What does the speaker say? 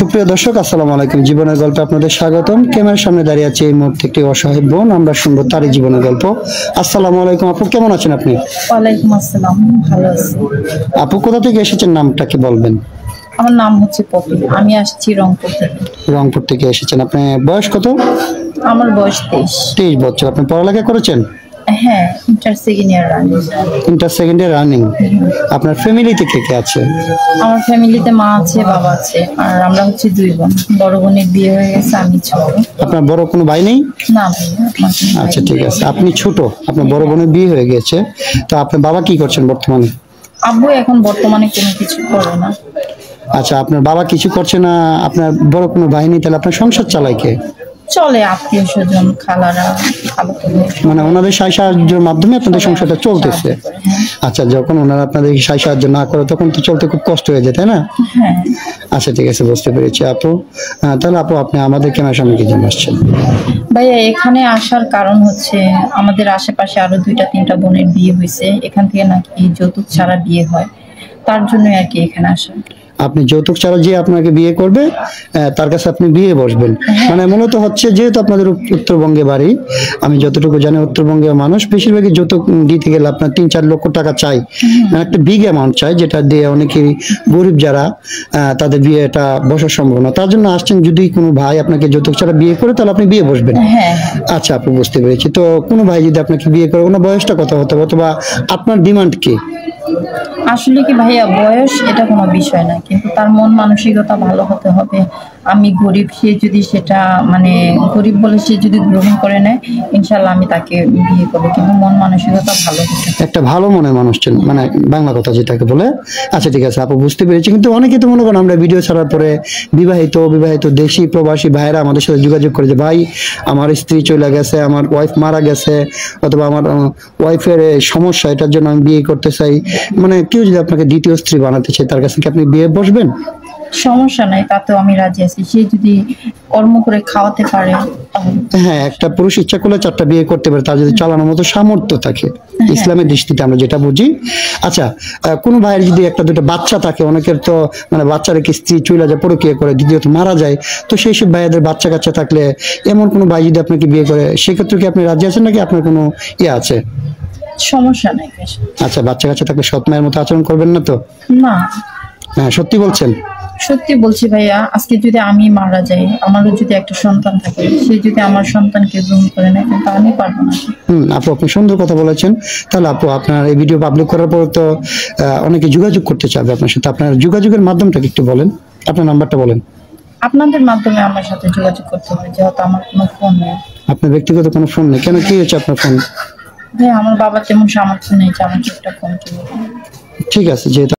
সুপ্রিয় দর্শক, আসসালামু আলাইকুম। জীবনের গল্পে আপনাদের স্বাগতম। ক্যামেরার সামনে দাঁড়িয়ে আছে এই মুহূর্তে একটি অসহায় বোন। আমরা শুনবো তারই জীবনের গল্প। আসসালামু আলাইকুম আপু, কেমন আছেন আপনি? ওয়ালাইকুম আসসালাম, ভালো আছি। আপু কোথা থেকে এসেছেন, নামটা কি বলবেন? আমার নাম হচ্ছে পপি, আমি আসছি রংপুর থেকে। রংপুর থেকে এসেছেন। আপনার বয়স কত? আমার বয়স 23। 23 বছর। আপনি পড়ালেখা করেছেন? হ্যাঁ, inter second year running. Inter second year running. আপনার ফ্যামিলিতে কে কে আছে? আমার ফ্যামিলিতে মা আছে, বাবা আছে, আর আমরা হচ্ছে 2 বোন। বড় বোনের বিয়ে হয়ে গেছে, আমি ছোট। আপনার বড় কোনো ভাই নেই? না ভাইয়া, আমার কোনো ভাই আচ্ছা নেই। ঠিক আছে, আপনি ছোট, আপনার বড় বোনের বিয়ে হয়ে গেছে। তো আপনার বাবা কি করছেন বর্তমানে? আব্বু এখন বর্তমানে কোনো কিছু করে না। আচ্ছা, আপনার বাবা কিছু করছে না, আপনার বড় কোনো ভাই নেই, তাহলে আপনার সংসার চালায় কে? চলে আত্মীয় স্বজন, খালারা, খালাতো ভাই, মানে ওনাদের সাহায্যের মাধ্যমে আপনাদের সংসারটা চলতেছে। সাহায্য করে, হ্যাঁ। আচ্ছা, যখন ওনারা আপনাদের সাহায্য না করে তখন তো চলতে খুব কষ্ট হয়ে যায়, তাই না? হ্যাঁ আচ্ছা ঠিক আছে, বুঝতে পেরেছি আপু। তাহলে আপু আপনি আমাদের ক্যামেরার সামনে কি জন্য আসছেন? ভাইয়া, এখানে আসার কারণ হচ্ছে আমাদের আশেপাশে আরো 2-3টা বোনের বিয়ে হয়েছে, এখান থেকে নাকি যৌতুক ছাড়া বিয়ে হয়, তার জন্য আর কি এখানে আসা। আপনি যৌতুক ছাড়া যে আপনাকে বিয়ে করবে তার কাছে আপনি বিয়ে বসবেন। মানে মূলত হচ্ছে, যেহেতু আপনাদের উত্তরবঙ্গে বাড়ি, আমি যতটুকু জানি উত্তরবঙ্গের মানুষ বেশিরভাগই যৌতুক দিতে গেলে আপনার 3-4 লক্ষ টাকা চাই, মানে একটা বিগ অ্যামাউন্ট চাই, যেটা দিয়ে অনেকেই গরিব যারা তাদের বিয়েটা বসার সম্ভব না। তার জন্য আসছেন, যদি কোনো ভাই আপনাকে যৌতুক ছাড়া বিয়ে করে তাহলে আপনি বিয়ে বসবেন। হ্যাঁ, আচ্ছা আপু, বুঝতে পেরেছি। তো কোনো ভাই যদি আপনাকে বিয়ে করে, ওনার বয়সটা কত হতে হবে, অথবা আপনার ডিমান্ড কি? আসলে কি ভাইয়া, বয়স এটা কোনো বিষয় না, কিন্তু তার মন মানসিকতা ভালো হতে হবে। আমি গরিব, সে যদি সেটা মানে গরিব বলে সে যদি গ্রহণ করে নেয়, ইনশাল্লাহ আমি তাকে বিয়ে করবো, কিন্তু মন মানসিকতা ভালো হতে হবে। একটা ভালো মনের মানুষ ছিলেন, মানে বাংলা কথা যেটাকে বলে। আচ্ছা ঠিক আছে আপু, বুঝতে পেরেছি। কিন্তু অনেকে তো মনে করেন আমরা ভিডিও ছাড়ার পরে বিবাহিত দেশি প্রবাসী ভাইরা আমাদের সাথে যোগাযোগ করে যে, ভাই আমার স্ত্রী চলে গেছে, আমার ওয়াইফ মারা গেছে, অথবা আমার ওয়াইফের সমস্যা, এটার জন্য আমি বিয়ে করতে চাই। মানে কেউ যদি আপনাকে দ্বিতীয় স্ত্রী বানাতে চায়, তার কাছে কি আপনি বিয়ে বসবেন? সমস্যা নাই, তাতেও আমি রাজি আছি। সে যদি কর্ম করে খাওয়াতে পারে তাহলে। হ্যাঁ, একটা পুরুষ ইচ্ছা করলে 4টা বিয়ে করতে পারে, তার যদি চালানোর মতো সামর্থ্য থাকে, ইসলামের দৃষ্টিতে আমরা যেটা বুঝি। আচ্ছা, কোনো ভাইয়ের যদি 1-2টা বাচ্চা থাকে, অনেকের তো মানে বাচ্চা রেখে স্ত্রী চলে যায়, পরকীয়া করে, দ্বিতীয়ত মারা যায়, তো সেই সব ভাইয়াদের বাচ্চা কাচ্চা থাকলে, এমন কোনো ভাই যদি আপনাকে বিয়ে করে, সেক্ষেত্রে কি আপনি রাজি আছেন, নাকি আপনার কোনো আছে? সমস্যা নাই। আচ্ছা, বাচ্চা কাচ্চা থাকলে সৎ মায়ের মতো আচরণ করবেন না তো? না, হ্যাঁ, সত্যি বলছেন? সত্যি বলছি ভাইয়া। আজকে যদি আমি মারা যাই, আমারও যদি একটা সন্তান থাকে, সে যদি আমার সন্তানকে গ্রহণ করে নেয়, কিন্তু আমি পারবো না। আপু আপনি সুন্দর কথা বলেছেন। তাহলে আপু, আপনার এই ভিডিও পাবলিক করার পর তো অনেকে যোগাযোগ করতে চাবে আপনার সাথে। আপনার যোগাযোগের মাধ্যমটা একটু বলেন, আপনার নাম্বারটা বলেন। আপনাদের মাধ্যমে আমার সাথে যোগাযোগ করতে হবে, যেহেতু আমার কোনো ফোন নেই। আপনার ব্যক্তিগত কোনো ফোন নেই? কেন, কি হয়েছে আপনার ফোন? ভাই, আমার বাবার তেমন সামর্থ্য নেই যে আমাকে একটা ফোন কিনে দেবে। ঠিক আছে, যেহেতু